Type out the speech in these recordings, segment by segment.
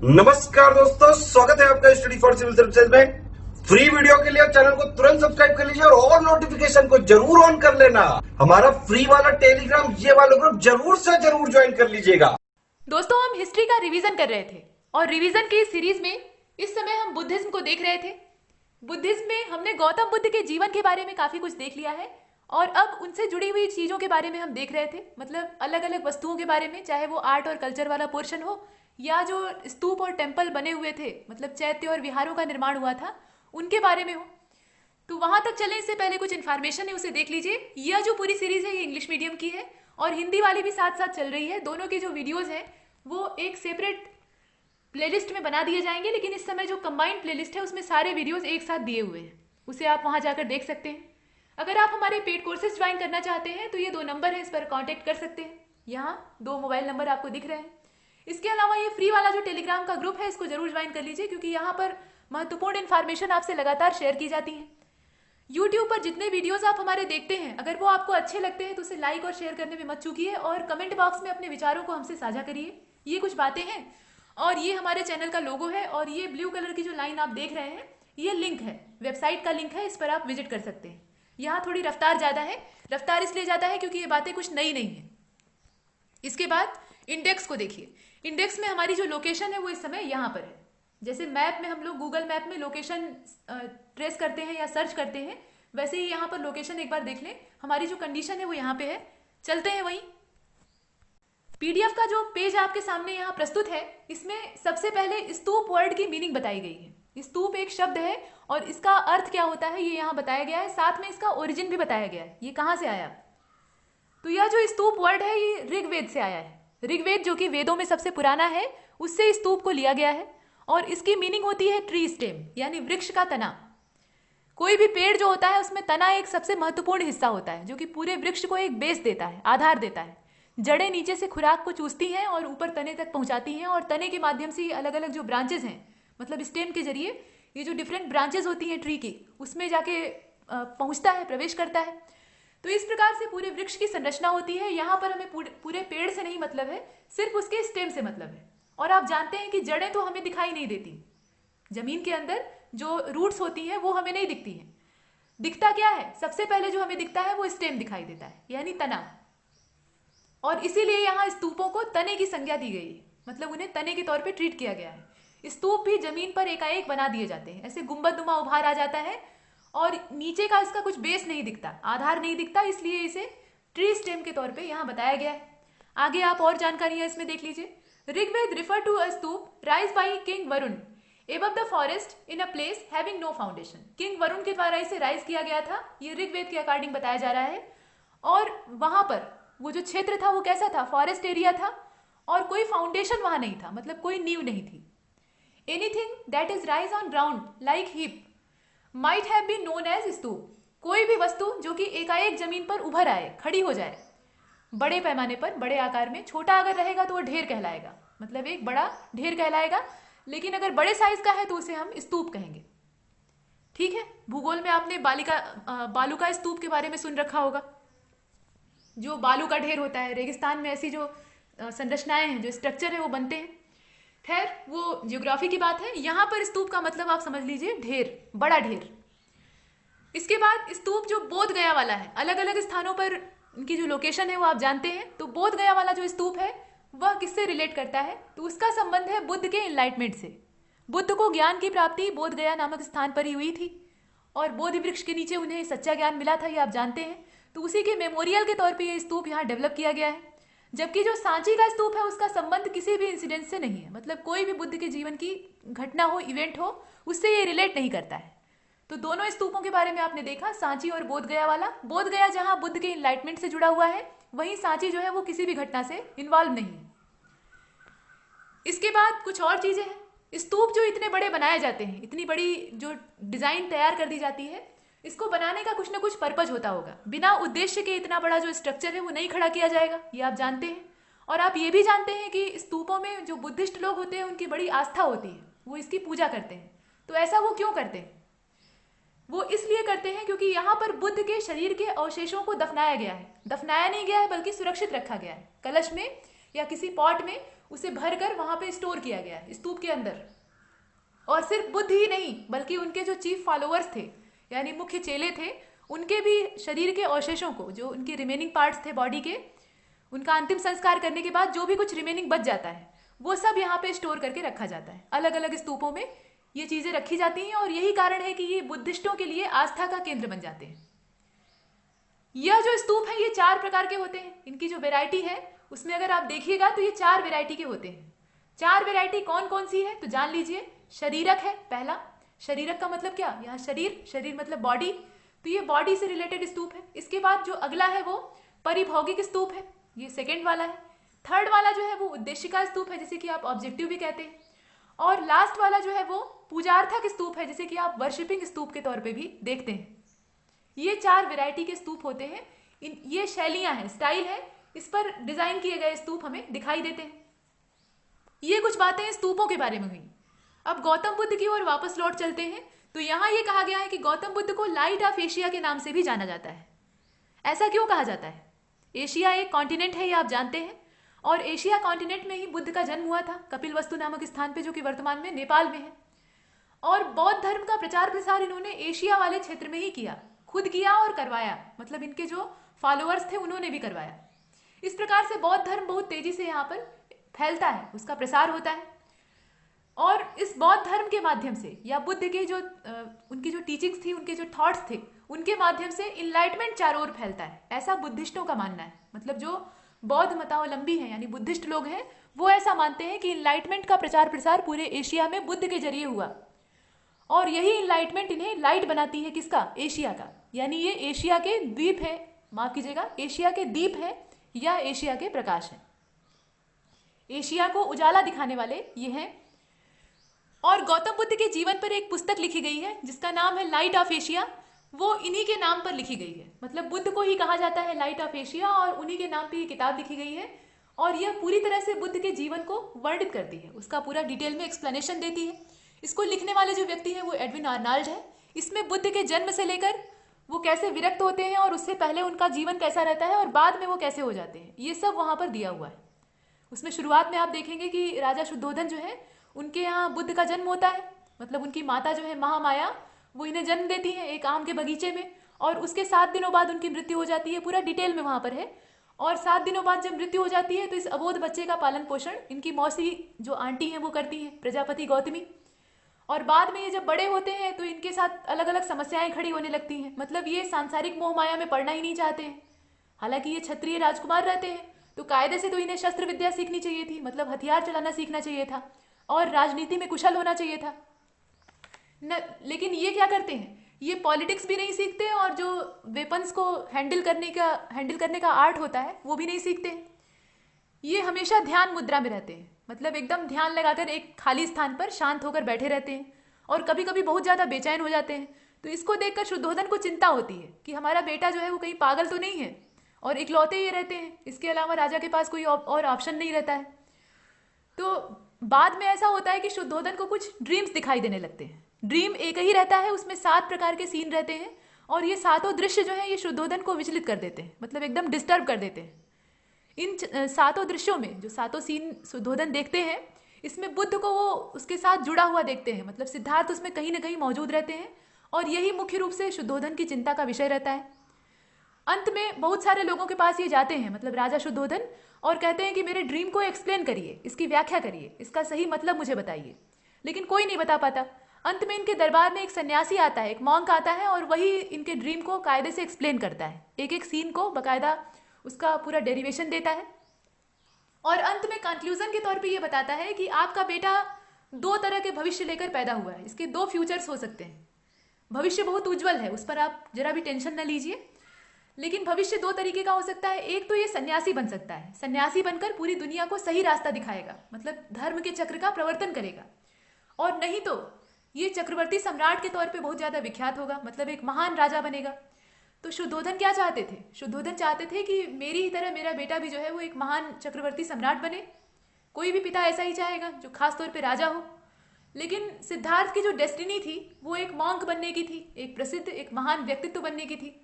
नमस्कार दोस्तों, स्वागत है आपका स्टडी फॉर सिविल सर्विसेज में। फ्री वीडियो के लिए चैनल को तुरंत सब्सक्राइब कर लीजिए और नोटिफिकेशन को जरूर ऑन कर लेना। हमारा फ्री वाला टेलीग्राम ये वाला ग्रुप जरूर से जरूर ज्वाइन कर लीजिएगा। दोस्तों, हम हिस्ट्री का रिवीजन कर रहे थे और रिवीजन की सीरीज में इस समय हम बुद्धिज्म को देख रहे थे। बुद्धिज्म में हमने गौतम बुद्ध के जीवन के बारे में काफी कुछ देख लिया है और अब उनसे जुड़ी हुई चीजों के बारे में हम देख रहे थे, मतलब अलग अलग वस्तुओं के बारे में, चाहे वो आर्ट और कल्चर वाला पोर्शन हो या जो स्तूप और टेम्पल बने हुए थे, मतलब चैत्य और विहारों का निर्माण हुआ था, उनके बारे में हो। तो वहां तक चले इससे पहले कुछ इन्फॉर्मेशन है, उसे देख लीजिए। यह जो पूरी सीरीज है ये इंग्लिश मीडियम की है और हिंदी वाली भी साथ साथ चल रही है। दोनों के जो वीडियोज हैं वो एक सेपरेट प्लेलिस्ट में बना दिए जाएंगे, लेकिन इस समय जो कंबाइंड प्लेलिस्ट है उसमें सारे वीडियोस एक साथ दिए हुए हैं, उसे आप वहां जाकर देख सकते हैं। अगर आप हमारे पेड कोर्सेज ज्वाइन करना चाहते हैं तो ये 2 नंबर है, इस पर कांटेक्ट कर सकते हैं। यहाँ 2 मोबाइल नंबर आपको दिख रहे हैं। इसके अलावा ये फ्री वाला जो टेलीग्राम का ग्रुप है इसको जरूर ज्वाइन कर लीजिए, क्योंकि यहाँ पर महत्वपूर्ण इन्फॉर्मेशन आपसे लगातार शेयर की जाती है। यूट्यूब पर जितने वीडियोस आप हमारे देखते हैं, अगर वो आपको अच्छे लगते हैं तो उसे लाइक और शेयर करने में मत चूकिए और कमेंट बॉक्स में अपने विचारों को हमसे साझा करिए। ये कुछ बातें हैं और ये हमारे चैनल का लोगो है और ये ब्लू कलर की जो लाइन आप देख रहे हैं ये लिंक है, वेबसाइट का लिंक है, इस पर आप विजिट कर सकते हैं। यहाँ थोड़ी रफ्तार ज़्यादा है, रफ्तार इसलिए ज़्यादा है क्योंकि ये बातें कुछ नई नहीं है। इसके बाद इंडेक्स को देखिए। इंडेक्स में हमारी जो लोकेशन है वो इस समय यहाँ पर है। जैसे मैप में हम लोग गूगल मैप में लोकेशन ट्रेस करते हैं या सर्च करते हैं, वैसे ही यहाँ पर लोकेशन एक बार देख लें। हमारी जो कंडीशन है वो यहाँ पे है। चलते हैं वहीं। पीडीएफ का जो पेज आपके सामने यहाँ प्रस्तुत है, इसमें सबसे पहले स्तूप वर्ड की मीनिंग बताई गई है। स्तूप एक शब्द है और इसका अर्थ क्या होता है ये यहाँ बताया गया है, साथ में इसका ओरिजिन भी बताया गया है, ये कहाँ से आया। तो यह जो स्तूप वर्ड है ये ऋग्वेद से आया है। ऋग्वेद जो कि वेदों में सबसे पुराना है, उससे स्तूप को लिया गया है और इसकी मीनिंग होती है ट्री स्टेम, यानी वृक्ष का तना। कोई भी पेड़ जो होता है उसमें तना एक सबसे महत्वपूर्ण हिस्सा होता है, जो कि पूरे वृक्ष को एक बेस देता है, आधार देता है। जड़ें नीचे से खुराक को चूसती हैं और ऊपर तने तक पहुंचाती हैं और तने के माध्यम से अलग अलग जो ब्रांचेज हैं, मतलब स्टेम के जरिए ये जो डिफरेंट ब्रांचेज होती हैं ट्री की, उसमें जाके पहुंचता है, प्रवेश करता है। तो इस प्रकार से पूरे वृक्ष की संरचना होती है। यहाँ पर हमें पूरे पेड़ से नहीं मतलब है, सिर्फ उसके स्टेम से मतलब है। और आप जानते हैं कि जड़ें तो हमें दिखाई नहीं देती, जमीन के अंदर जो रूट्स होती हैं वो हमें नहीं दिखती हैं। दिखता क्या है? सबसे पहले जो हमें दिखता है वो स्टेम दिखाई देता है, यानी तना। और इसीलिए यहाँ स्तूपों को तने की संज्ञा दी गई है, मतलब उन्हें तने के तौर पे ट्रीट किया गया है। स्तूप भी जमीन पर एकाएक बना दिए जाते हैं, ऐसे गुंबदनुमा उभार आ जाता है और नीचे का इसका कुछ बेस नहीं दिखता, आधार नहीं दिखता, इसलिए इसे ट्री स्टेम के तौर पे यहाँ बताया गया है। आगे आप और जानकारियां इसमें देख लीजिए। Rigveda refer to a stupa rise by king Varuna above the forest in a place having no foundation. King Varuna के द्वारा इसे राइज किया गया था, ये ऋग्वेद के अकॉर्डिंग बताया जा रहा है। और वहां पर वो जो क्षेत्र था वो कैसा था? फॉरेस्ट एरिया था और कोई फाउंडेशन वहां नहीं था, मतलब कोई नींव नहीं थी। Anything that is rise on ground like heap might have been known as stupa. कोई भी वस्तु जो कि एकाएक जमीन पर उभर आए, खड़ी हो जाए, बड़े पैमाने पर, बड़े आकार में, छोटा अगर रहेगा तो वो ढेर कहलाएगा, मतलब एक बड़ा ढेर कहलाएगा, लेकिन अगर बड़े साइज का है तो उसे हम स्तूप कहेंगे। ठीक है। भूगोल में आपने बालू का स्तूप के बारे में सुन रखा होगा, जो बालू का ढेर होता है। रेगिस्तान में ऐसी जो संरचनाएं हैं, जो स्ट्रक्चर है वो बनते हैं। खैर, वो ज्योग्राफी की बात है। यहाँ पर स्तूप का मतलब आप समझ लीजिए ढेर, बड़ा ढेर। इसके बाद स्तूप जो बोध गया वाला है, अलग अलग स्थानों पर उनकी जो लोकेशन है वो आप जानते हैं। तो बोध गया वाला जो स्तूप है वह किससे रिलेट करता है? तो उसका संबंध है बुद्ध के एनलाइटमेंट से। बुद्ध को ज्ञान की प्राप्ति बोध गया नामक स्थान पर ही हुई थी और बोधि वृक्ष के नीचे उन्हें सच्चा ज्ञान मिला था, ये आप जानते हैं। तो उसी के मेमोरियल के तौर पे ये स्तूप यहाँ डेवलप किया गया है। जबकि जो सांची का स्तूप है उसका संबंध किसी भी इंसिडेंट से नहीं है, मतलब कोई भी बुद्ध के जीवन की घटना हो, इवेंट हो, उससे ये रिलेट नहीं करता है। तो दोनों स्तूपों के बारे में आपने देखा, सांची और बोध गया वाला। बोध गया जहां बुद्ध के इनलाइटमेंट से जुड़ा हुआ है, वहीं सांची जो है वो किसी भी घटना से इन्वॉल्व नहीं है। इसके बाद कुछ और चीजें हैं। स्तूप जो इतने बड़े बनाए जाते हैं, इतनी बड़ी जो डिजाइन तैयार कर दी जाती है, इसको बनाने का कुछ ना कुछ पर्पज होता होगा। बिना उद्देश्य के इतना बड़ा जो स्ट्रक्चर है वो नहीं खड़ा किया जाएगा, ये आप जानते हैं। और आप ये भी जानते हैं कि स्तूपों में जो बुद्धिस्ट लोग होते हैं उनकी बड़ी आस्था होती है, वो इसकी पूजा करते हैं। तो ऐसा वो क्यों करते हैं? वो इसलिए करते हैं क्योंकि यहाँ पर बुद्ध के शरीर के अवशेषों को दफनाया गया है। दफनाया नहीं गया है बल्कि सुरक्षित रखा गया है। कलश में या किसी पॉट में उसे भरकर वहां पे स्टोर किया गया है स्तूप के अंदर। और सिर्फ बुद्ध ही नहीं बल्कि उनके जो चीफ फॉलोअर्स थे यानी मुख्य चेले थे, उनके भी शरीर के अवशेषों को, जो उनके रिमेनिंग पार्ट्स थे बॉडी के, उनका अंतिम संस्कार करने के बाद जो भी कुछ रिमेनिंग बच जाता है वो सब यहाँ पे स्टोर करके रखा जाता है। अलग अलग स्तूपों में ये चीजें रखी जाती हैं और यही कारण है कि ये बुद्धिस्टों के लिए आस्था का केंद्र बन जाते हैं। यह जो स्तूप है ये 4 प्रकार के होते हैं। इनकी जो वेराइटी है उसमें अगर आप देखिएगा तो ये 4 वेराइटी के होते हैं। 4 वेराइटी कौन कौन सी है तो जान लीजिए। शरीरक है पहला। शरीरक का मतलब क्या, यहाँ शरीर, शरीर मतलब बॉडी, तो ये बॉडी से रिलेटेड स्तूप है। इसके बाद जो अगला है वो परिभौगिक स्तूप है, ये सेकेंड वाला है। थर्ड वाला जो है वो उद्देशिका स्तूप है, जिसे कि आप ऑब्जेक्टिव भी कहते हैं। और लास्ट वाला जो है वो पूजार्थक स्तूप है, जिसे कि आप वर्शिपिंग स्तूप के तौर पे भी देखते हैं। ये 4 वैरायटी के स्तूप होते हैं। ये शैलियां हैं, स्टाइल है, इस पर डिजाइन किए गए स्तूप हमें दिखाई देते हैं। ये कुछ बातें स्तूपों के बारे में हुई। अब गौतम बुद्ध की ओर वापस लौट चलते हैं। तो यहां ये कहा गया है कि गौतम बुद्ध को लाइट ऑफ एशिया के नाम से भी जाना जाता है। ऐसा क्यों कहा जाता है? एशिया एक कॉन्टिनेंट है, ये आप जानते हैं, और एशिया कॉन्टिनेंट में ही बुद्ध का जन्म हुआ था, कपिलवस्तु नामक स्थान पे, जो कि वर्तमान में नेपाल में है। और बौद्ध धर्म का प्रचार प्रसार इन्होंने एशिया वाले क्षेत्र में ही किया, खुद किया और करवाया, मतलब इनके जो फॉलोअर्स थे उन्होंने भी करवाया। इस प्रकार से बौद्ध धर्म बहुत तेजी से यहाँ पर फैलता है, उसका प्रसार होता है। और इस बौद्ध धर्म के माध्यम से या बुद्ध के जो उनकी जो टीचिंग्स थी, उनके जो थॉट्स थे, उनके माध्यम से इनलाइटमेंट चारों ओर फैलता है, ऐसा बुद्धिस्टों का मानना है। मतलब जो बौद्ध मतावलंबी हैं यानी बुद्धिस्ट लोग हैं, वो ऐसा मानते हैं कि इनलाइटमेंट का प्रचार प्रसार पूरे एशिया में बुद्ध के जरिए हुआ। और यही इनलाइटमेंट इन्हें लाइट बनाती है, किसका? एशिया का। यानी ये एशिया के द्वीप है, माफ कीजिएगा, एशिया के दीप है या एशिया के प्रकाश है। एशिया को उजाला दिखाने वाले ये हैं। और गौतम बुद्ध के जीवन पर एक पुस्तक लिखी गई है जिसका नाम है लाइट ऑफ एशिया। वो इन्हीं के नाम पर लिखी गई है, मतलब बुद्ध को ही कहा जाता है लाइट ऑफ एशिया, और उन्हीं के नाम पे ये किताब लिखी गई है। और यह पूरी तरह से बुद्ध के जीवन को वर्णित करती है, उसका पूरा डिटेल में एक्सप्लेनेशन देती है। इसको लिखने वाले जो व्यक्ति हैं वो एडविन आर्नाल्ड है। इसमें बुद्ध के जन्म से लेकर वो कैसे विरक्त होते हैं और उससे पहले उनका जीवन कैसा रहता है और बाद में वो कैसे हो जाते हैं, ये सब वहाँ पर दिया हुआ है। उसमें शुरुआत में आप देखेंगे कि राजा शुद्धोधन जो है, उनके यहाँ बुद्ध का जन्म होता है। मतलब उनकी माता जो है महामाया, वो इन्हें जन्म देती है एक आम के बगीचे में, और उसके 7 दिनों बाद उनकी मृत्यु हो जाती है। पूरा डिटेल में वहाँ पर है। और 7 दिनों बाद जब मृत्यु हो जाती है तो इस अबोध बच्चे का पालन पोषण इनकी मौसी जो आंटी हैं वो करती हैं, प्रजापति गौतमी। और बाद में ये जब बड़े होते हैं तो इनके साथ अलग अलग समस्याएं खड़ी होने लगती हैं। मतलब ये सांसारिक मोह माया में पड़ना ही नहीं चाहते हैं। हालांकि ये क्षत्रिय राजकुमार रहते हैं तो कायदे से तो इन्हें शस्त्र विद्या सीखनी चाहिए थी, मतलब हथियार चलाना सीखना चाहिए था और राजनीति में कुशल होना चाहिए था न। लेकिन ये क्या करते हैं, ये पॉलिटिक्स भी नहीं सीखते और जो वेपन्स को हैंडल करने का आर्ट होता है वो भी नहीं सीखते हैं। ये हमेशा ध्यान मुद्रा में रहते हैं, मतलब एकदम ध्यान लगाकर एक खाली स्थान पर शांत होकर बैठे रहते हैं। और कभी कभी बहुत ज़्यादा बेचैन हो जाते हैं। तो इसको देखकर शुद्धोधन को चिंता होती है कि हमारा बेटा जो है वो कहीं पागल तो नहीं है, और इकलौते ये रहते हैं, इसके अलावा राजा के पास कोई और ऑप्शन नहीं रहता है। तो बाद में ऐसा होता है कि शुद्धोधन को कुछ ड्रीम्स दिखाई देने लगते हैं। ड्रीम एक ही रहता है, उसमें 7 प्रकार के सीन रहते हैं, और ये 7 दृश्य जो है ये शुद्धोधन को विचलित कर देते हैं, मतलब एकदम डिस्टर्ब कर देते हैं। इन 7 दृश्यों में जो 7 सीन शुद्धोधन देखते हैं, इसमें बुद्ध को वो उसके साथ जुड़ा हुआ देखते हैं, मतलब सिद्धार्थ उसमें कहीं ना कहीं मौजूद रहते हैं, और यही मुख्य रूप से शुद्धोधन की चिंता का विषय रहता है। अंत में बहुत सारे लोगों के पास ये जाते हैं, मतलब राजा शुद्धोधन, और कहते हैं कि मेरे ड्रीम को एक्सप्लेन करिए, इसकी व्याख्या करिए, इसका सही मतलब मुझे बताइए। लेकिन कोई नहीं बता पाता। अंत में इनके दरबार में एक सन्यासी आता है, एक मॉन्क आता है, और वही इनके ड्रीम को कायदे से एक्सप्लेन करता है, एक एक सीन को बकायदा उसका पूरा डेरिवेशन देता है। और अंत में कंक्लूजन के तौर पे ये बताता है कि आपका बेटा 2 तरह के भविष्य लेकर पैदा हुआ है, इसके 2 फ्यूचर्स हो सकते हैं। भविष्य बहुत उज्जवल है, उस पर आप जरा भी टेंशन न लीजिए, लेकिन भविष्य 2 तरीके का हो सकता है। एक तो ये सन्यासी बन सकता है, सन्यासी बनकर पूरी दुनिया को सही रास्ता दिखाएगा, मतलब धर्म के चक्र का प्रवर्तन करेगा। और नहीं तो ये चक्रवर्ती सम्राट के तौर पे बहुत ज़्यादा विख्यात होगा, मतलब एक महान राजा बनेगा। तो शुद्धोधन क्या चाहते थे? शुद्धोधन चाहते थे कि मेरी ही तरह मेरा बेटा भी जो है वो एक महान चक्रवर्ती सम्राट बने। कोई भी पिता ऐसा ही चाहेगा जो खास तौर पे राजा हो। लेकिन सिद्धार्थ की जो डेस्टिनी थी वो एक मॉन्क बनने की थी, एक प्रसिद्ध, एक महान व्यक्तित्व बनने की थी।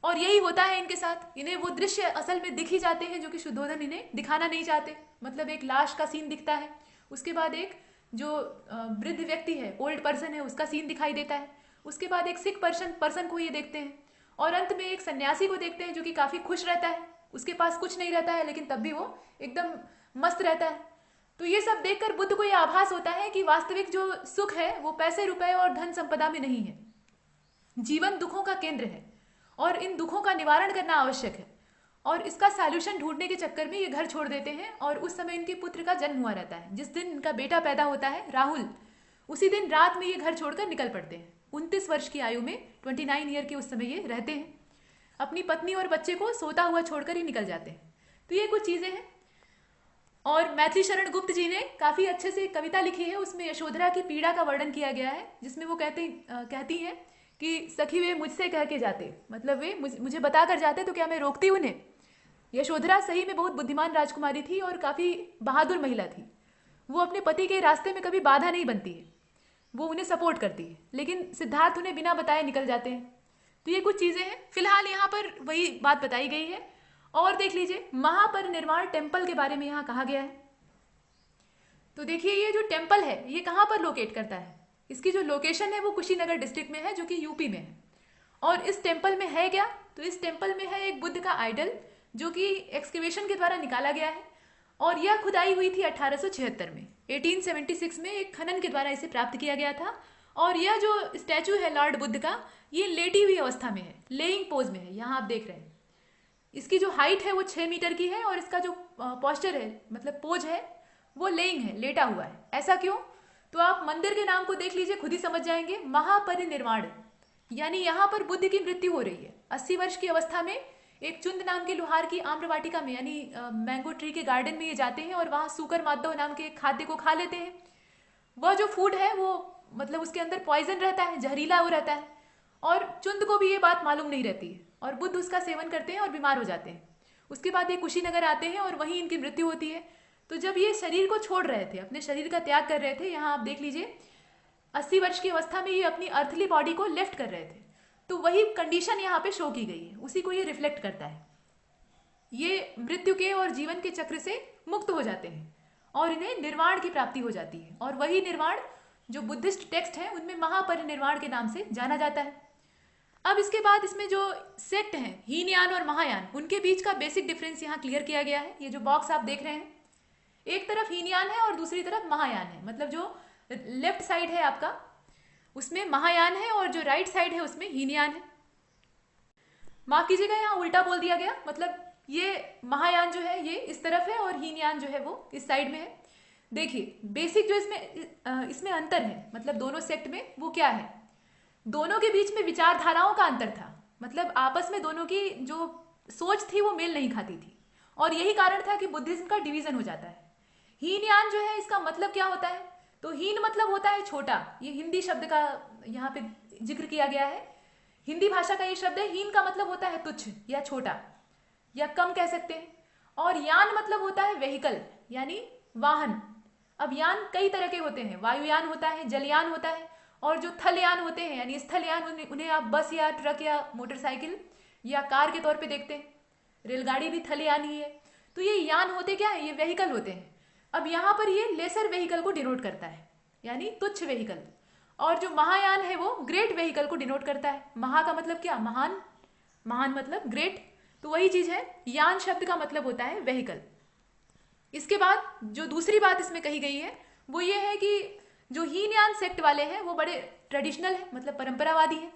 और यही होता है इनके साथ। इन्हें वो दृश्य असल में दिख ही जाते हैं जो कि शुद्धोधन इन्हें दिखाना नहीं चाहते। मतलब एक लाश का सीन दिखता है, उसके बाद एक जो वृद्ध व्यक्ति है, ओल्ड पर्सन है, उसका सीन दिखाई देता है, उसके बाद एक सिक पर्सन को ये देखते हैं, और अंत में एक सन्यासी को देखते हैं जो कि काफ़ी खुश रहता है। उसके पास कुछ नहीं रहता है लेकिन तब भी वो एकदम मस्त रहता है। तो ये सब देखकर बुद्ध को ये आभास होता है कि वास्तविक जो सुख है वो पैसे रुपए और धन संपदा में नहीं है। जीवन दुखों का केंद्र है और इन दुखों का निवारण करना आवश्यक है। और इसका सॉल्यूशन ढूंढने के चक्कर में ये घर छोड़ देते हैं। और उस समय इनके पुत्र का जन्म हुआ रहता है। जिस दिन इनका बेटा पैदा होता है राहुल, उसी दिन रात में ये घर छोड़कर निकल पड़ते हैं। 29 वर्ष की आयु में, 29 ईयर के उस समय ये रहते हैं। अपनी पत्नी और बच्चे को सोता हुआ छोड़कर ही निकल जाते हैं। तो ये कुछ चीज़ें हैं। और मैथिली शरण गुप्त जी ने काफ़ी अच्छे से एक कविता लिखी है, उसमें यशोधरा की पीड़ा का वर्णन किया गया है, जिसमें वो कहती हैं कि सखी वे मुझसे कह के जाते, मतलब वे मुझे बता कर जाते तो क्या मैं रोकती उन्हें। यशोधरा सही में बहुत बुद्धिमान राजकुमारी थी और काफ़ी बहादुर महिला थी। वो अपने पति के रास्ते में कभी बाधा नहीं बनती है, वो उन्हें सपोर्ट करती है। लेकिन सिद्धार्थ उन्हें बिना बताए निकल जाते हैं। तो ये कुछ चीज़ें हैं। फिलहाल यहाँ पर वही बात बताई गई है। और देख लीजिए, महापरिनिर्वाण टेम्पल के बारे में यहाँ कहा गया है। तो देखिए, ये जो टेम्पल है ये कहाँ पर लोकेट करता है। इसकी जो लोकेशन है वो कुशीनगर डिस्ट्रिक्ट में है, जो कि यूपी में है। और इस टेम्पल में है क्या, तो इस टेम्पल में है एक बुद्ध का आइडल, जो कि एक्सकेवेशन के द्वारा निकाला गया है। और यह खुदाई हुई थी 1876 में। 1876 में एक खनन के द्वारा इसे प्राप्त किया गया था। और यह जो स्टैचू है लॉर्ड बुद्ध का, ये लेटी हुई अवस्था में है, लेइंग पोज में है। यहाँ आप देख रहे हैं, इसकी जो हाइट है वो 6 मीटर की है और इसका जो पोस्चर है, मतलब पोज है, वो लेइंग है, लेटा हुआ है। ऐसा क्यों, तो आप मंदिर के नाम को देख लीजिए, खुद ही समझ जाएंगे। महापरिनिर्वाण, यानी यहाँ पर बुद्ध की मृत्यु हो रही है। 80 वर्ष की अवस्था में एक चुंद नाम के लोहार की आम्रवाटिका में, यानी मैंगो ट्री के गार्डन में ये जाते हैं और वहाँ सूकर माधव नाम के खाद्य को खा लेते हैं। वह जो फूड है वो मतलब उसके अंदर पॉइजन रहता है, जहरीला हो रहता है। और चुंद को भी ये बात मालूम नहीं रहती है और बुद्ध उसका सेवन करते हैं और बीमार हो जाते हैं। उसके बाद ये कुशीनगर आते हैं और वहीं इनकी मृत्यु होती है। तो जब ये शरीर को छोड़ रहे थे, अपने शरीर का त्याग कर रहे थे, यहाँ आप देख लीजिए 80 वर्ष की अवस्था में ये अपनी अर्थली बॉडी को लेफ्ट कर रहे थे। तो वही कंडीशन यहाँ पे शो की गई है, उसी को ये रिफ्लेक्ट करता है। ये मृत्यु के और जीवन के चक्र से मुक्त हो जाते हैं और इन्हें निर्वाण की प्राप्ति हो जाती है। और वही निर्वाण जो बुद्धिस्ट टेक्स्ट है उनमें महापरिनिर्वाण के नाम से जाना जाता है। अब इसके बाद इसमें जो सेक्ट हैं, हीनयान और महायान, उनके बीच का बेसिक डिफरेंस यहाँ क्लियर किया गया है। ये जो बॉक्स आप देख रहे हैं, एक तरफ हीनयान है और दूसरी तरफ महायान है। मतलब जो लेफ्ट साइड है आपका उसमें महायान है और जो राइट साइड है उसमें हीनयान है। माफ कीजिएगा, यहाँ उल्टा बोल दिया गया। मतलब ये महायान जो है ये इस तरफ है और हीनयान जो है वो इस साइड में है। देखिए, बेसिक जो इसमें अंतर है, मतलब दोनों सेक्ट में, वो क्या है, दोनों के बीच में विचारधाराओं का अंतर था। मतलब आपस में दोनों की जो सोच थी वो मेल नहीं खाती थी और यही कारण था कि बुद्धिज्म का डिवीजन हो जाता है। हीनयान जो है, इसका मतलब क्या होता है, तो हीन मतलब होता है छोटा। ये हिंदी शब्द का यहाँ पे जिक्र किया गया है, हिंदी भाषा का ये शब्द है। हीन का मतलब होता है तुच्छ या छोटा या कम कह सकते हैं। और यान मतलब होता है व्हीकल, यानी वाहन। अब यान कई तरह के होते हैं, वायुयान होता है, जलयान होता है, और जो थलयान होते हैं यानी स्थलयान, उन्हें आप बस या ट्रक या मोटरसाइकिल या कार के तौर पे देखते हैं। रेलगाड़ी भी थलयान ही है। तो ये यान होते क्या है, ये व्हीकल होते हैं। अब यहाँ पर ये लेसर व्हीकल को डिनोट करता है, यानी तुच्छ व्हीकल। और जो महायान है वो ग्रेट व्हीकल को डिनोट करता है। महा का मतलब क्या, महान, महान मतलब ग्रेट। तो वही चीज है, यान शब्द का मतलब होता है व्हीकल। इसके बाद जो दूसरी बात इसमें कही गई है वो ये है कि जो हीनयान सेक्ट वाले हैं वो बड़े ट्रेडिशनल है, मतलब परंपरावादी है,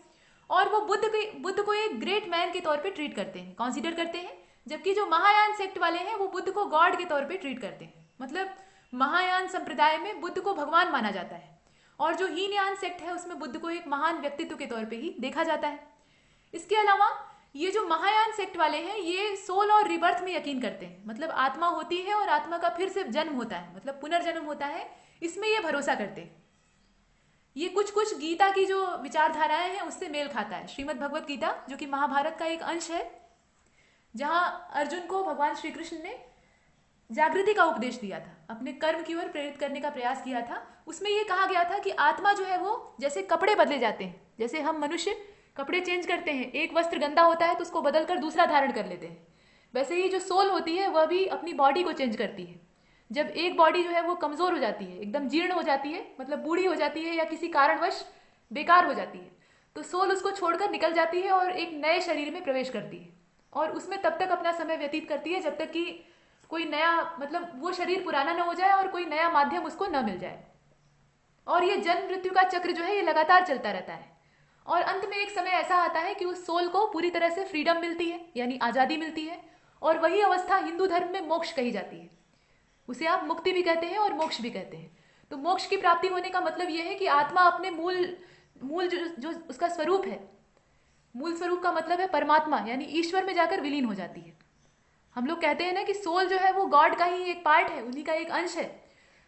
और वो बुद्ध को एक ग्रेट मैन के तौर पे ट्रीट करते हैं, कंसीडर करते हैं। जबकि जो महायान सेक्ट वाले हैं वो बुद्ध को गॉड के तौर पे ट्रीट करते हैं। मतलब महायान संप्रदाय में बुद्ध को भगवान माना जाता है और जो हीनयान सेक्ट है उसमें बुद्ध को एक महान व्यक्तित्व के तौर पे ही देखा जाता है। इसके अलावा ये जो महायान सेक्ट वाले हैं ये सोल और रिबर्थ में यकीन करते हैं। मतलब आत्मा होती है और आत्मा का फिर से जन्म होता है, मतलब पुनर्जन्म होता है, इसमें ये भरोसा करते हैं। ये कुछ कुछ गीता की जो विचारधाराएं हैं उससे मेल खाता है। श्रीमद् भगवत गीता जो कि महाभारत का एक अंश है, जहां अर्जुन को भगवान श्री कृष्ण ने जागृति का उपदेश दिया था, अपने कर्म की ओर प्रेरित करने का प्रयास किया था। उसमें यह कहा गया था कि आत्मा जो है वो जैसे कपड़े बदले जाते हैं, जैसे हम मनुष्य कपड़े चेंज करते हैं, एक वस्त्र गंदा होता है तो उसको बदल कर दूसरा धारण कर लेते हैं। वैसे ही जो सोल होती है वह भी अपनी बॉडी को चेंज करती है। जब एक बॉडी जो है वो कमज़ोर हो जाती है, एकदम जीर्ण हो जाती है, मतलब बूढ़ी हो जाती है या किसी कारणवश बेकार हो जाती है, तो सोल उसको छोड़कर निकल जाती है और एक नए शरीर में प्रवेश करती है और उसमें तब तक अपना समय व्यतीत करती है जब तक कि कोई नया, मतलब वो शरीर पुराना न हो जाए और कोई नया माध्यम उसको न मिल जाए। और ये जन्म मृत्यु का चक्र जो है ये लगातार चलता रहता है और अंत में एक समय ऐसा आता है कि उस सोल को पूरी तरह से फ्रीडम मिलती है, यानी आज़ादी मिलती है, और वही अवस्था हिंदू धर्म में मोक्ष कही जाती है। उसे आप मुक्ति भी कहते हैं और मोक्ष भी कहते हैं। तो मोक्ष की प्राप्ति होने का मतलब यह है कि आत्मा अपने मूल जो उसका स्वरूप है, मूल स्वरूप का मतलब है परमात्मा, यानी ईश्वर में जाकर विलीन हो जाती है। हम लोग कहते हैं ना कि सोल जो है वो गॉड का ही एक पार्ट है, उन्हीं का एक अंश है।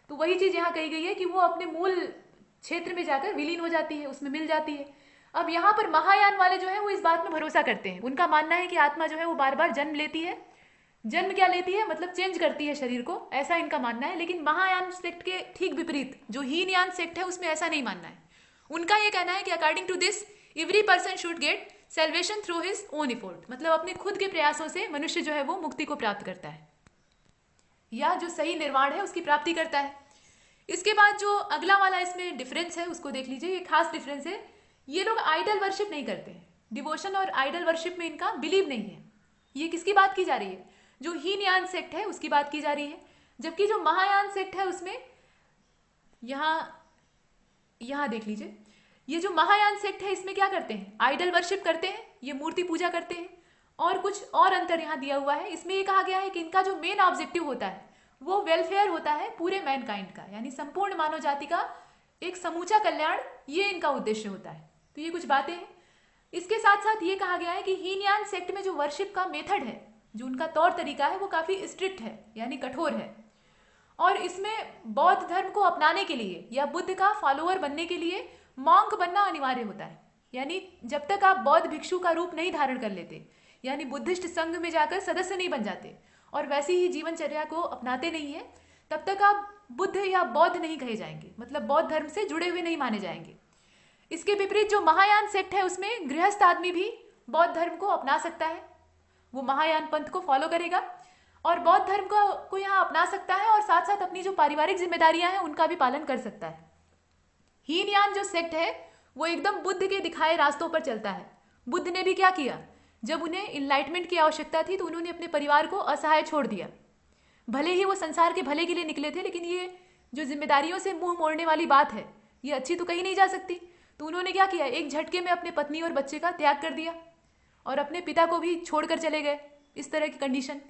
तो वही चीज़ यहाँ कही गई है कि वो अपने मूल क्षेत्र में जाकर विलीन हो जाती है, उसमें मिल जाती है। अब यहाँ पर महायान वाले जो है वो इस बात में भरोसा करते हैं। उनका मानना है कि आत्मा जो है वो बार बार जन्म लेती है। जन्म क्या लेती है, मतलब चेंज करती है शरीर को, ऐसा इनका मानना है। लेकिन महायान सेक्ट के ठीक विपरीत जो हीनयान सेक्ट है उसमें ऐसा नहीं मानना है। उनका ये कहना है कि according to this every person should get salvation through his own effort, मतलब अपने खुद के प्रयासों से मनुष्य जो है वो मुक्ति को प्राप्त करता है या जो सही निर्वाण है उसकी प्राप्ति करता है। इसके बाद जो अगला वाला इसमें डिफरेंस है उसको देख लीजिए, ये खास डिफरेंस है। ये लोग आइडल वर्शिप नहीं करते हैं, डिवोशन और आइडल वर्शिप में इनका बिलीव नहीं है। ये किसकी बात की जा रही है, जो हीनयान सेक्ट है उसकी बात की जा रही है। जबकि जो महायान सेक्ट है उसमें यहाँ देख लीजिए, ये जो महायान सेक्ट है इसमें क्या करते हैं, आइडल वर्शिप करते हैं, ये मूर्ति पूजा करते हैं। और कुछ और अंतर यहाँ दिया हुआ है, इसमें ये कहा गया है कि इनका जो मेन ऑब्जेक्टिव होता है वो वेलफेयर होता है पूरे मैनकाइंड का, यानी संपूर्ण मानव जाति का एक समूचा कल्याण, ये इनका उद्देश्य होता है। तो ये कुछ बातें हैं। इसके साथ साथ ये कहा गया है कि हीनयान सेक्ट में जो वर्शिप का मेथड है, जो उनका तौर तरीका है वो काफ़ी स्ट्रिक्ट है, यानी कठोर है। और इसमें बौद्ध धर्म को अपनाने के लिए या बुद्ध का फॉलोअर बनने के लिए मॉन्क बनना अनिवार्य होता है। यानी जब तक आप बौद्ध भिक्षु का रूप नहीं धारण कर लेते, यानी बुद्धिस्ट संघ में जाकर सदस्य नहीं बन जाते और वैसी ही जीवनचर्या को अपनाते नहीं है, तब तक आप बुद्ध या बौद्ध नहीं कहे जाएंगे, मतलब बौद्ध धर्म से जुड़े हुए नहीं माने जाएंगे। इसके विपरीत जो महायान सेक्ट है उसमें गृहस्थ आदमी भी बौद्ध धर्म को अपना सकता है, वो महायान पंथ को फॉलो करेगा और बौद्ध धर्म को यहाँ अपना सकता है और साथ साथ अपनी जो पारिवारिक जिम्मेदारियां हैं उनका भी पालन कर सकता है। हीनयान जो सेक्ट है वो एकदम बुद्ध के दिखाए रास्तों पर चलता है। बुद्ध ने भी क्या किया, जब उन्हें इनलाइटमेंट की आवश्यकता थी तो उन्होंने अपने परिवार को असहाय छोड़ दिया। भले ही वो संसार के भले के लिए निकले थे, लेकिन ये जो जिम्मेदारियों से मुंह मोड़ने वाली बात है ये अच्छी तो कहीं नहीं जा सकती। तो उन्होंने क्या किया, एक झटके में अपने पत्नी और बच्चे का त्याग कर दिया और अपने पिता को भी छोड़कर चले गए, इस तरह की कंडीशन।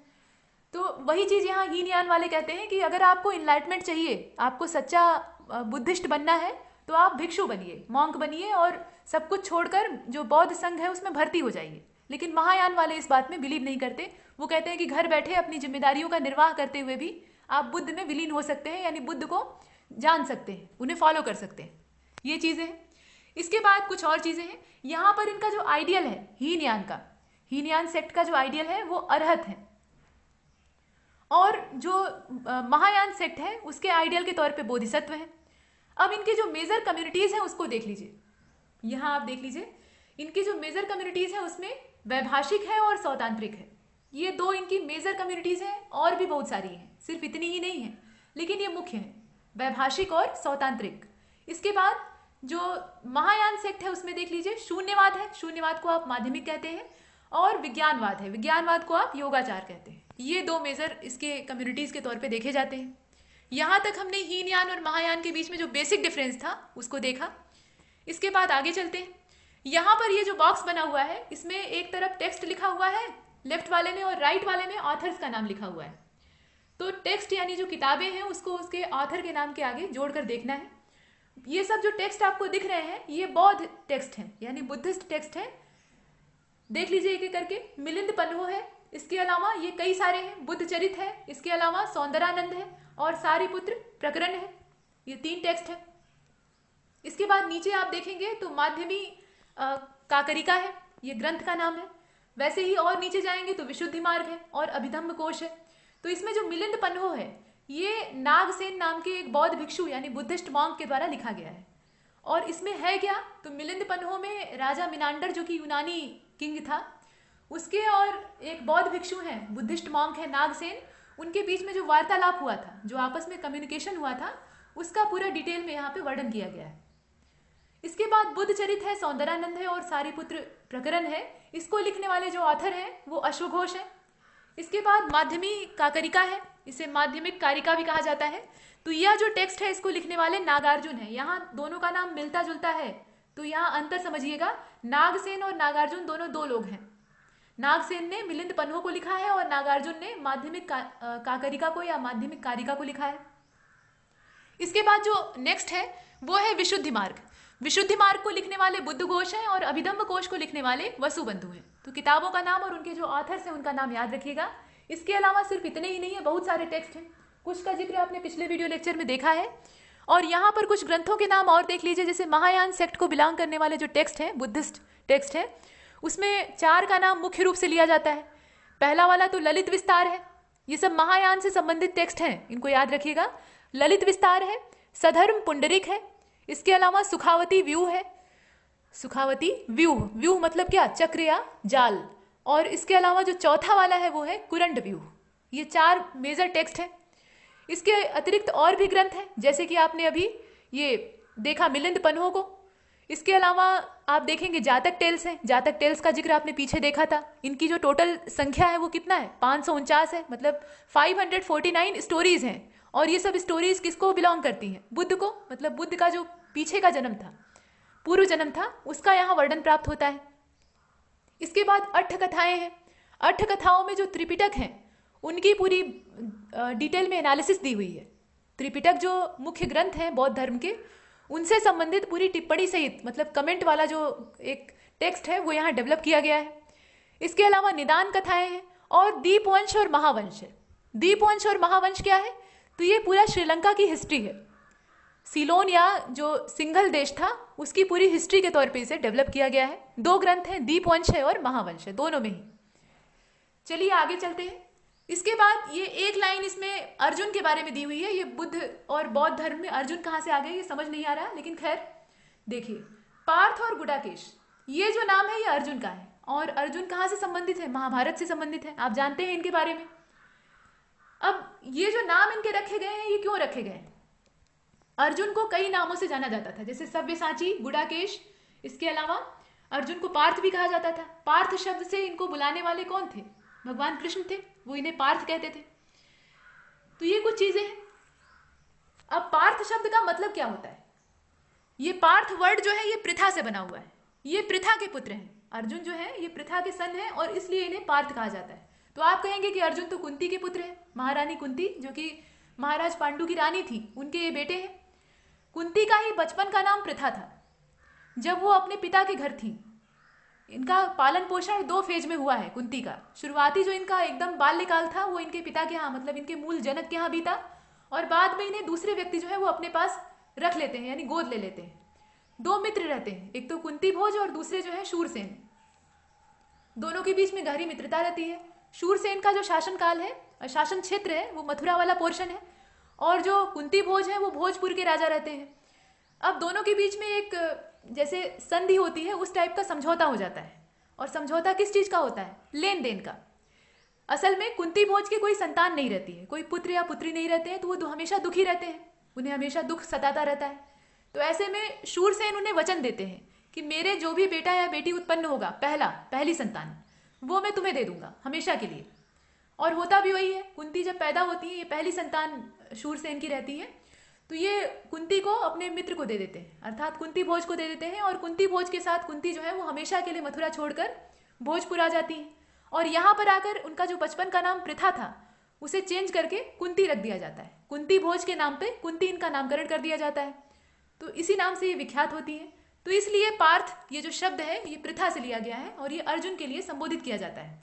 तो वही चीज़ यहाँ हीनयान वाले कहते हैं कि अगर आपको इनलाइटमेंट चाहिए, आपको सच्चा बुद्धिस्ट बनना है तो आप भिक्षु बनिए, मॉन्क बनिए और सब कुछ छोड़कर जो बौद्ध संघ है उसमें भर्ती हो जाइए। लेकिन महायान वाले इस बात में बिलीव नहीं करते। वो कहते हैं कि घर बैठे अपनी जिम्मेदारियों का निर्वाह करते हुए भी आप बुद्ध में विलीन हो सकते हैं, यानी बुद्ध को जान सकते हैं, उन्हें फॉलो कर सकते हैं। ये चीज़ें हैं। इसके बाद कुछ और चीज़ें हैं। यहाँ पर इनका जो आइडियल है हीनयान का, हीनयान सेक्ट का जो आइडियल है वो अरहत है, और जो महायान सेक्ट है उसके आइडियल के तौर पे बोधिसत्व है। अब इनकी जो मेजर कम्युनिटीज़ हैं उसको देख लीजिए। यहाँ आप देख लीजिए, इनकी जो मेजर कम्युनिटीज़ हैं उसमें वैभाषिक है और सौतांत्रिक है। ये दो इनकी मेजर कम्युनिटीज़ हैं, और भी बहुत सारी हैं, सिर्फ इतनी ही नहीं है, लेकिन ये मुख्य हैं, वैभाषिक और सौतांत्रिक। इसके बाद जो महायान सेक्ट है उसमें देख लीजिए, शून्यवाद है, शून्यवाद को आप माध्यमिक कहते हैं, और विज्ञानवाद है, विज्ञानवाद को आप योगाचार कहते हैं। ये दो मेजर इसके कम्युनिटीज़ के तौर पे देखे जाते हैं। यहाँ तक हमने हीनयान और महायान के बीच में जो बेसिक डिफरेंस था उसको देखा। इसके बाद आगे चलते हैं। यहाँ पर ये जो बॉक्स बना हुआ है इसमें एक तरफ टेक्स्ट लिखा हुआ है लेफ्ट वाले में, और राइट वाले में ऑथर्स का नाम लिखा हुआ है। तो टेक्स्ट यानी जो किताबें हैं उसको उसके ऑथर के नाम के आगे जोड़कर देखना है। ये सब जो टेक्स्ट आपको दिख रहे हैं ये बौद्ध टेक्स्ट हैं, यानी बुद्धिस्ट टेक्स्ट हैं। देख लीजिए एक एक करके। मिलिंद पन्हो है, इसके अलावा ये कई सारे हैं, बुद्ध चरित है, इसके अलावा सौंदरानंद है और सारीपुत्र प्रकरण है। ये 3 टेक्स्ट है। इसके बाद नीचे आप देखेंगे तो माध्यमी काकरिका है, ये ग्रंथ का नाम है। वैसे ही और नीचे जाएंगे तो विशुद्धि मार्ग है और अभिधम्म कोश है। तो इसमें जो मिलिंद पन्हो है ये नागसेन नाम के एक बौद्ध भिक्षु यानी बुद्धिस्ट मॉन्क के द्वारा लिखा गया है, और इसमें है क्या, तो मिलिंद पन्हो में राजा मिनांडर जो कि यूनानी किंग था उसके और एक बौद्ध भिक्षु हैं, बुद्धिस्ट मॉन्क है नागसेन, उनके बीच में जो वार्तालाप हुआ था, जो आपस में कम्युनिकेशन हुआ था, उसका पूरा डिटेल में यहाँ पे वर्णन किया गया है। इसके बाद बुद्ध चरित है, सौंदरानंद है और सारीपुत्र प्रकरण है। इसको लिखने वाले जो ऑथर हैं वो अश्वघोष है। इसके बाद माध्यमिक कारिका है, इसे माध्यमिक कारिका भी कहा जाता है। तो यह जो टेक्स्ट है इसको लिखने वाले नागार्जुन है। यहाँ दोनों का नाम मिलता जुलता है, तो यहाँ अंतर समझिएगा, नागसेन और नागार्जुन दोनों दो लोग हैं। नागसेन ने मिलिंद पन्हो को लिखा है और नागार्जुन ने माध्यमिक कारिका को या माध्यमिक कारिका को लिखा है। इसके बाद जो नेक्स्ट है वो है विशुद्धि मार्ग। विशुद्धि मार्ग को लिखने वाले बुद्ध घोष हैं और अभिधम्म कोश को लिखने वाले वसुबंधु हैं। तो किताबों का नाम और उनके जो ऑथर्स हैं उनका नाम याद रखिएगा। इसके अलावा सिर्फ इतने ही नहीं है, बहुत सारे टेक्स्ट हैं, कुछ का जिक्र आपने पिछले वीडियो लेक्चर में देखा है। और यहाँ पर कुछ ग्रंथों के नाम और देख लीजिए, जैसे महायान सेक्ट को बिलोंग करने वाले जो टेक्स्ट हैं, बुद्धिस्ट टेक्स्ट है, उसमें 4 का नाम मुख्य रूप से लिया जाता है। पहला वाला तो ललित विस्तार है। ये सब महायान से संबंधित टेक्स्ट हैं, इनको याद रखिएगा। ललित विस्तार है, सधर्म पुंडरिक है, इसके अलावा सुखावती व्यूह है, सुखावती व्यूह, व्यूह मतलब क्या, चक्र या जाल। और इसके अलावा जो चौथा वाला है वो है कुरंड व्यूह। ये 4 मेजर टेक्स्ट हैं। इसके अतिरिक्त और भी ग्रंथ हैं, जैसे कि आपने अभी ये देखा मिलिंद पन्हो को। इसके अलावा आप देखेंगे जातक टेल्स हैं, जातक टेल्स का जिक्र आपने पीछे देखा था। इनकी जो टोटल संख्या है वो कितना है, 549 है, मतलब 549 स्टोरीज हैं। और ये सब स्टोरीज किसको बिलोंग करती हैं, बुद्ध को, मतलब बुद्ध का जो पीछे का जन्म था, पूर्व जन्म था, उसका यहाँ वर्णन प्राप्त होता है। इसके बाद 8 कथाएं हैं। 8 कथाओं में जो त्रिपिटक हैं उनकी पूरी डिटेल में एनालिसिस दी हुई है। त्रिपिटक जो मुख्य ग्रंथ हैं बौद्ध धर्म के, उनसे संबंधित पूरी टिप्पणी सहित, मतलब कमेंट वाला जो एक टेक्स्ट है वो यहाँ डेवलप किया गया है। इसके अलावा निदान कथाएं हैं और दीपवंश और महावंश है। दीपवंश और महावंश क्या है, तो ये पूरा श्रीलंका की हिस्ट्री है। सीलोन या जो सिंघल देश था उसकी पूरी हिस्ट्री के तौर पे इसे डेवलप किया गया है। 2 ग्रंथ हैं, दीपवंश है और महावंश है, दोनों में ही। चलिए आगे चलते हैं। इसके बाद ये एक लाइन इसमें अर्जुन के बारे में दी हुई है। ये बुद्ध और बौद्ध धर्म में अर्जुन कहाँ से आ गए ये समझ नहीं आ रहा, लेकिन खैर देखिए, पार्थ और गुडाकेश, ये जो नाम है ये अर्जुन का है। और अर्जुन कहाँ से संबंधित है, महाभारत से संबंधित है, आप जानते हैं इनके बारे में। अब ये जो नाम इनके रखे गए हैं ये क्यों रखे गए हैं, अर्जुन को कई नामों से जाना जाता था, जैसे सव्यसाची, गुडाकेश। इसके अलावा अर्जुन को पार्थ भी कहा जाता था। पार्थ शब्द से इनको बुलाने वाले कौन थे, भगवान कृष्ण थे, वो इन्हें पार्थ कहते थे। तो ये कुछ चीजें हैं। अब पार्थ शब्द का मतलब क्या होता है, ये पार्थ वर्ड जो है ये पृथा से बना हुआ है। ये पृथा के पुत्र हैं, अर्जुन जो है ये पृथा के सन है और इसलिए इन्हें पार्थ कहा जाता है। तो आप कहेंगे कि अर्जुन तो कुंती के पुत्र है, महारानी कुंती जो कि महाराज पांडु की रानी थी, उनके ये बेटे हैं। कुंती का ही बचपन का नाम पृथा था। जब वो अपने पिता के घर थी, इनका पालन पोषण 2 फेज में हुआ है कुंती का। शुरुआती जो इनका एकदम बाल्यकाल था वो इनके पिता के यहाँ, मतलब इनके मूल जनक के यहाँ बीता, और बाद में इन्हें दूसरे व्यक्ति जो है वो अपने पास रख लेते हैं, यानी गोद ले लेते हैं। 2 मित्र रहते हैं, एक तो कुंती भोज और दूसरे जो है शूरसेन। दोनों के बीच में गहरी मित्रता रहती है। शूरसेन का जो शासन काल है, शासन क्षेत्र है, वो मथुरा वाला पोर्शन है, और जो कुंती भोज है वो भोजपुर के राजा रहते हैं। अब दोनों के बीच में एक जैसे संधि होती है, उस टाइप का समझौता हो जाता है। और समझौता किस चीज का होता है, लेन देन का। असल में कुंती भोज की कोई संतान नहीं रहती है, कोई पुत्र या पुत्री नहीं रहते हैं, तो वो हमेशा दुखी रहते हैं, उन्हें हमेशा दुख सताता रहता है। तो ऐसे में शूरसेन उन्हें वचन देते हैं कि मेरे जो भी बेटा या बेटी उत्पन्न होगा, पहली संतान, वो मैं तुम्हें दे दूंगा हमेशा के लिए। और होता भी वही है। कुंती जब पैदा होती है, ये पहली संतान शूरसेन की रहती है, तो ये कुंती को अपने मित्र को दे देते हैं, अर्थात कुंती भोज को दे देते हैं। और कुंती भोज के साथ कुंती जो है वो हमेशा के लिए मथुरा छोड़कर भोजपुर आ जाती है। और यहाँ पर आकर उनका जो बचपन का नाम पृथा था उसे चेंज करके कुंती रख दिया जाता है। कुंती भोज के नाम पे कुंती इनका नामकरण कर दिया जाता है, तो इसी नाम से ये विख्यात होती है। तो इसलिए पार्थ ये जो शब्द है ये पृथा से लिया गया है और ये अर्जुन के लिए संबोधित किया जाता है।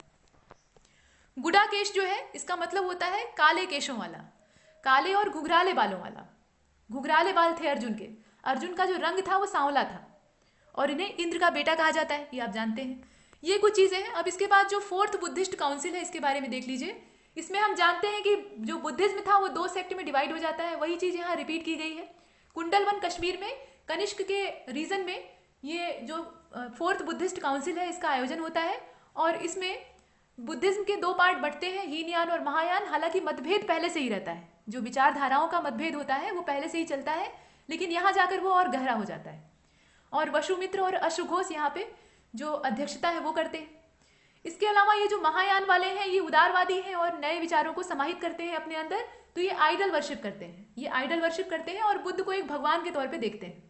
गुडाकेश जो है इसका मतलब होता है काले केशों वाला, काले और घुघराले बालों वाला। घुघराले बाल थे अर्जुन के। अर्जुन का जो रंग था वो सांवला था और इन्हें इंद्र का बेटा कहा जाता है, ये आप जानते हैं। ये कुछ चीजें हैं। अब इसके बाद जो 4th बुद्धिस्ट काउंसिल है इसके बारे में देख लीजिए। इसमें हम जानते हैं कि जो बुद्धिज्म था वो 2 सेक्ट में डिवाइड हो जाता है, वही चीज यहाँ रिपीट की गई है। कुंडलवन कश्मीर में कनिष्क के रीजन में ये जो 4th बुद्धिस्ट काउंसिल है इसका आयोजन होता है और इसमें बुद्धिज्म के 2 पार्ट बंटते हैं, हीनयान और महायान। हालांकि मतभेद पहले से ही रहता है, जो विचारधाराओं का मतभेद होता है वो पहले से ही चलता है, लेकिन यहाँ जाकर वो और गहरा हो जाता है। और वसुमित्र और अश्वघोष यहाँ पे जो अध्यक्षता है वो करते हैं। इसके अलावा ये जो महायान वाले हैं ये उदारवादी हैं और नए विचारों को समाहित करते हैं अपने अंदर, तो ये आइडल वर्शिप करते हैं, ये आइडल वर्शिप करते हैं और बुद्ध को एक भगवान के तौर पे देखते हैं।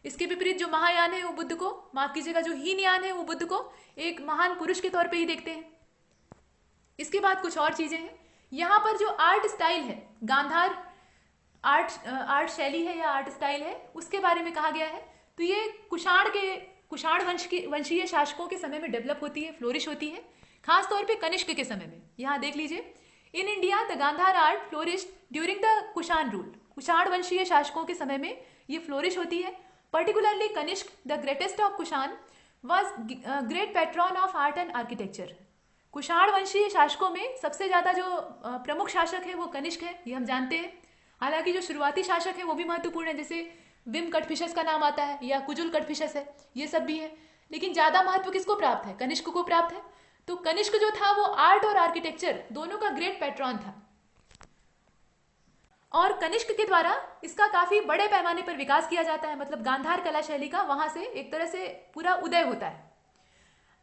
इसके विपरीत जो महायान है वो बुद्ध को, माफ कीजिएगा, जो हीनयान है वो बुद्ध को एक महान पुरुष के तौर पे ही देखते हैं। इसके बाद कुछ और चीजें हैं। यहाँ पर जो आर्ट स्टाइल है, गांधार आर्ट शैली है या आर्ट स्टाइल है, उसके बारे में कहा गया है। तो ये कुषाण वंशीय शासकों के समय में डेवलप होती है, फ्लोरिश होती है, खास तौर पे कनिष्क के समय में। यहाँ देख लीजिए, in India the Gandhara art flourish during the Kushan rule. Kushan वंशीय शासकों के समय में ये फ्लोरिश होती है। Particularly Kanishka the greatest of Kushan was great patron of art and architecture. Kushan वंशीय शासकों में सबसे ज्यादा जो प्रमुख शासक है वो कनिष्क है, ये हम जानते हैं। हालांकि जो शुरुआती शासक है वो भी महत्वपूर्ण है, जैसे विम कटफिशस का नाम आता है या कुजुल कटफिशस है, ये सब भी है। लेकिन ज्यादा महत्व किसको प्राप्त है? कनिष्क को प्राप्त है। तो कनिष्क जो था वो आर्ट और आर्किटेक्चर दोनों का ग्रेट पैट्रॉन था और कनिष्क के द्वारा इसका काफी बड़े पैमाने पर विकास किया जाता है। मतलब गांधार कला शैली का वहां से एक तरह से पूरा उदय होता है।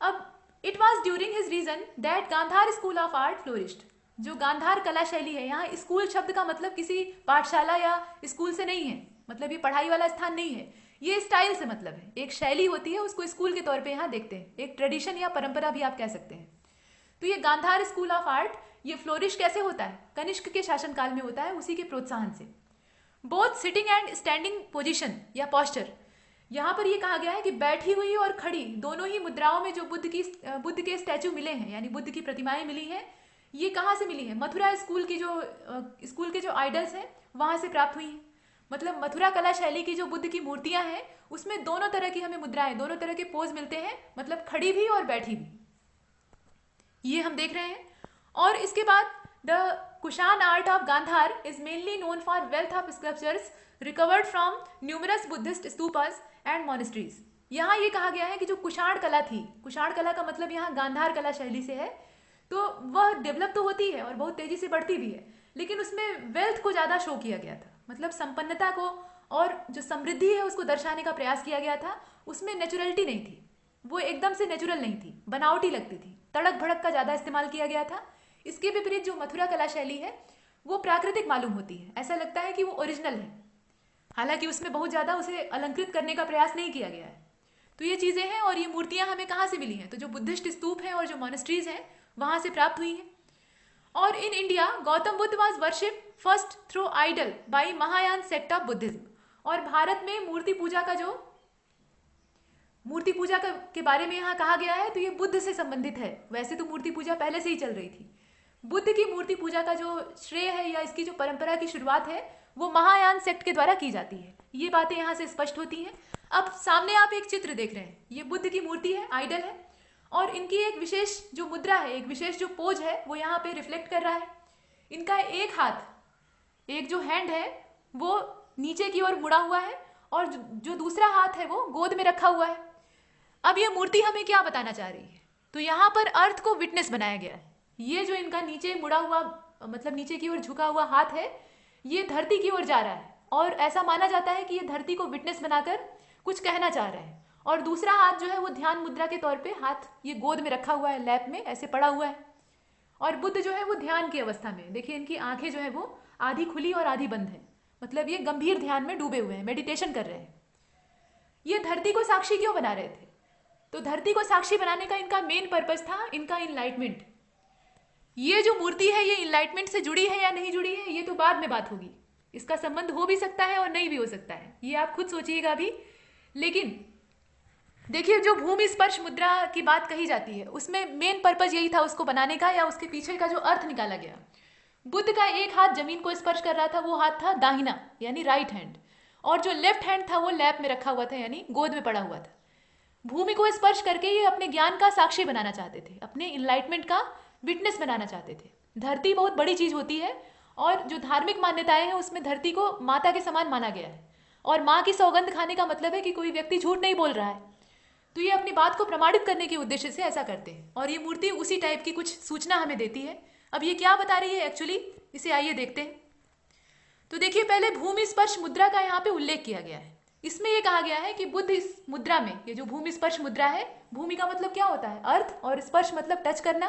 अब it was during his region that Gandhara school of art flourished. जो गांधार कला शैली है, यहाँ स्कूल शब्द का मतलब किसी पाठशाला या स्कूल से नहीं है, मतलब ये पढ़ाई वाला स्थान नहीं है, ये स्टाइल से मतलब है। एक शैली होती है, उसको स्कूल के तौर पे यहाँ देखते हैं, एक ट्रेडिशन या परंपरा भी आप कह सकते हैं। तो ये गांधार स्कूल ऑफ आर्ट ये फ्लोरिश कैसे होता है? कनिष्क के शासनकाल में होता है, उसी के प्रोत्साहन से। Both sitting and standing position या पॉस्चर, यहाँ पर ये कहा गया है कि बैठी हुई और खड़ी दोनों ही मुद्राओं में जो बुद्ध के स्टैचू मिले हैं, यानी बुद्ध की प्रतिमाएं मिली हैं, ये कहाँ से मिली है? मथुरा स्कूल के जो आइडल्स हैं वहां से प्राप्त हुई हैं। मतलब मथुरा कला शैली की जो बुद्ध की मूर्तियां हैं उसमें दोनों तरह की हमें मुद्राएं, दोनों तरह के पोज मिलते हैं, मतलब खड़ी भी और बैठी भी, ये हम देख रहे हैं। और इसके बाद the Kushan art of Gandhara is mainly known for wealth of sculptures recovered from numerous Buddhist stupas and monasteries. यहाँ ये कहा गया है कि जो कुषाण कला थी, कुषाण कला का मतलब यहाँ गांधार कला शैली से है, तो वह डेवलप तो होती है और बहुत तेजी से बढ़ती भी है, लेकिन उसमें वेल्थ को ज्यादा शो किया गया था, मतलब संपन्नता को और जो समृद्धि है उसको दर्शाने का प्रयास किया गया था। उसमें नेचुरलिटी नहीं थी, वो एकदम से नेचुरल नहीं थी, बनावटी लगती थी, तड़क भड़क का ज्यादा इस्तेमाल किया गया था। इसके विपरीत जो मथुरा कला शैली है वो प्राकृतिक मालूम होती है, ऐसा लगता है कि वो ओरिजिनल है, हालांकि उसमें बहुत ज्यादा उसे अलंकृत करने का प्रयास नहीं किया गया है। तो ये चीजें हैं। और ये मूर्तियां हमें कहाँ से मिली हैं? तो जो बुद्धिस्ट स्तूप हैं और जो मॉनेस्ट्रीज हैं वहां से प्राप्त हुई हैं। और in India Gautam Buddha was worship first through idol by Mahayana sect of Buddhism. और भारत में मूर्ति पूजा के बारे में यहाँ कहा गया है, तो ये बुद्ध से संबंधित है। वैसे तो मूर्ति पूजा पहले से ही चल रही थी। बुद्ध की मूर्ति पूजा का जो श्रेय है या इसकी जो परंपरा की शुरुआत है वो महायान सेक्ट के द्वारा की जाती है। ये बातें यहाँ से स्पष्ट होती हैं। अब सामने आप एक चित्र देख रहे हैं, ये बुद्ध की मूर्ति है, आइडल है, और इनकी एक विशेष जो मुद्रा है, एक विशेष जो पोज है वो यहाँ पे रिफ्लेक्ट कर रहा है। इनका एक हाथ, एक जो हैंड है वो नीचे की ओर मुड़ा हुआ है और जो दूसरा हाथ है वो गोद में रखा हुआ है। अब ये मूर्ति हमें क्या बताना चाह रही है? तो यहाँ पर अर्थ को विटनेस बनाया गया है। ये जो इनका नीचे मुड़ा हुआ, मतलब नीचे की ओर झुका हुआ हाथ है, ये धरती की ओर जा रहा है और ऐसा माना जाता है कि ये धरती को विटनेस बनाकर कुछ कहना चाह रहे हैं। और दूसरा हाथ जो है वो ध्यान मुद्रा के तौर पे हाथ ये गोद में रखा हुआ है, लैप में ऐसे पड़ा हुआ है। और बुद्ध जो है वो ध्यान की अवस्था में, देखिए इनकी आंखें जो है वो आधी खुली और आधी बंद है, मतलब ये गंभीर ध्यान में डूबे हुए हैं, मेडिटेशन कर रहे हैं। ये धरती को साक्षी क्यों बना रहे थे? तो धरती को साक्षी बनाने का इनका मेन पर्पस था इनका इनलाइटमेंट। ये जो मूर्ति है ये इनलाइटमेंट से जुड़ी है या नहीं जुड़ी है ये तो बाद में बात होगी, इसका संबंध हो भी सकता है और नहीं भी हो सकता है, ये आप खुद सोचिएगा अभी। लेकिन देखिए जो भूमि स्पर्श मुद्रा की बात कही जाती है उसमें मेन पर्पस यही था उसको बनाने का, या उसके पीछे का जो अर्थ निकाला गया। बुद्ध का एक हाथ जमीन को स्पर्श कर रहा था, वो हाथ था दाहिना यानी राइट हैंड, और जो लेफ्ट हैंड था वो लैप में रखा हुआ था यानी गोद में पड़ा हुआ था। भूमि को स्पर्श करके ये अपने ज्ञान का साक्षी बनाना चाहते थे, अपने इनलाइटमेंट का विटनेस बनाना चाहते थे। धरती बहुत बड़ी चीज होती है और जो धार्मिक मान्यताएं हैं उसमें धरती को माता के समान माना गया है। और माँ की सौगंध खाने का मतलब है कि कोई व्यक्ति झूठ नहीं बोल रहा है। तो ये अपनी बात को प्रमाणित करने के उद्देश्य से ऐसा करते हैं और ये मूर्ति उसी टाइप की कुछ सूचना हमें देती है। अब ये क्या बता रही है एक्चुअली, इसे आइए देखते हैं। तो देखिए, पहले भूमि स्पर्श मुद्रा का यहाँ पे उल्लेख किया गया है। इसमें ये कहा गया है कि बुद्ध इस मुद्रा में, ये जो भूमि स्पर्श मुद्रा है, भूमि का मतलब क्या होता है, अर्थ, और स्पर्श मतलब टच करना,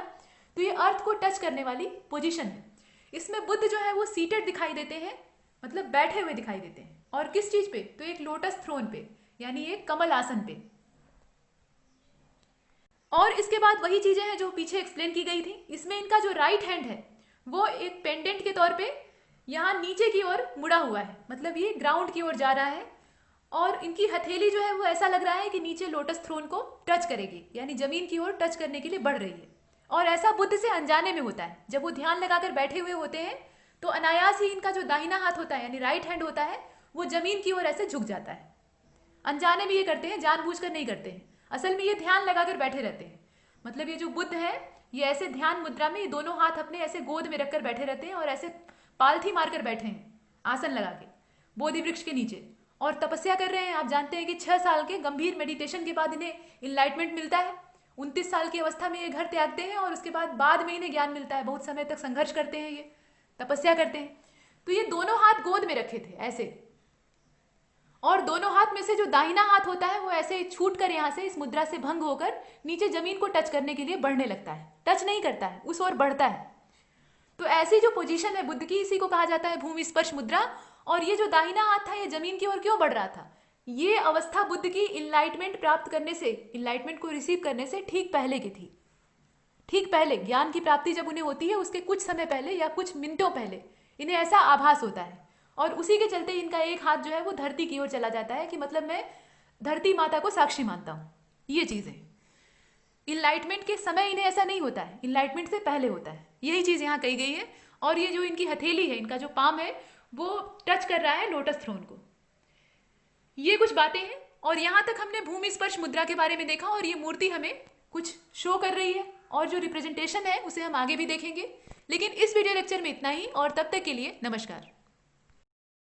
तो ये अर्थ को टच करने वाली पोजीशन है। इसमें बुद्ध जो है वो सीटेड दिखाई देते हैं, मतलब बैठे हुए दिखाई देते हैं। और किस चीज पे, तो एक लोटस थ्रोन पे, यानी एक कमल आसन पे। और इसके बाद वही चीजें हैं जो पीछे एक्सप्लेन की गई थी। इसमें इनका जो राइट हैंड है वो एक पेंडेंट के तौर पे यहाँ नीचे की ओर मुड़ा हुआ है, मतलब ये ग्राउंड की ओर जा रहा है। और इनकी हथेली जो है वो ऐसा लग रहा है कि नीचे लोटस थ्रोन को टच करेगी, यानी जमीन की ओर टच करने के लिए बढ़ रही है। और ऐसा बुद्ध से अनजाने में होता है। जब वो ध्यान लगाकर बैठे हुए होते हैं तो अनायास ही इनका जो दाहिना हाथ होता है, यानी राइट हैंड होता है, वो जमीन की ओर ऐसे झुक जाता है। अनजाने में ये करते हैं, जानबूझकर नहीं करते हैं। असल में ये ध्यान लगाकर बैठे रहते हैं। मतलब ये जो बुद्ध है ये ऐसे ध्यान मुद्रा में ये दोनों हाथ अपने ऐसे गोद में रखकर बैठे रहते हैं और ऐसे पालथी मारकर बैठे हैं आसन लगा के बोधि वृक्ष के नीचे, और तपस्या कर रहे हैं। आप जानते हैं कि 6 साल के गंभीर मेडिटेशन के बाद इन्हें इनलाइटमेंट मिलता है। 29 साल की अवस्था में ये घर त्यागते हैं और उसके बाद में इन्हें ज्ञान मिलता है। बहुत समय तक संघर्ष करते हैं, ये तपस्या करते हैं। तो ये दोनों हाथ गोद में रखे थे ऐसे, और दोनों हाथ में से जो दाहिना हाथ होता है वो ऐसे छूट कर यहाँ से इस मुद्रा से भंग होकर नीचे जमीन को टच करने के लिए बढ़ने लगता है। टच नहीं करता है, उस ओर बढ़ता है। तो ऐसी जो पोजीशन है बुद्ध की, इसी को कहा जाता है भूमि स्पर्श मुद्रा। और ये जो दाहिना हाथ था ये जमीन की ओर क्यों बढ़ रहा था, ये अवस्था बुद्ध की इनलाइटमेंट प्राप्त करने से, इनलाइटमेंट को रिसीव करने से ठीक पहले की थी। ठीक पहले, ज्ञान की प्राप्ति जब उन्हें होती है उसके कुछ समय पहले या कुछ मिनटों पहले इन्हें ऐसा आभास होता है। और उसी के चलते इनका एक हाथ जो है वो धरती की ओर चला जाता है कि मतलब मैं धरती माता को साक्षी मानता हूँ। ये चीज़ है। इनलाइटमेंट के समय इन्हें ऐसा नहीं होता है, इनलाइटमेंट से पहले होता है। यही चीज़ यहाँ कही गई है। और ये जो इनकी हथेली है, इनका जो पाम है, वो टच कर रहा है लोटस थ्रोन को। ये कुछ बातें हैं। और यहाँ तक हमने भूमि स्पर्श मुद्रा के बारे में देखा, और ये मूर्ति हमें कुछ शो कर रही है। और जो रिप्रेजेंटेशन है उसे हम आगे भी देखेंगे। लेकिन इस वीडियो लेक्चर में इतना ही, और तब तक के लिए नमस्कार।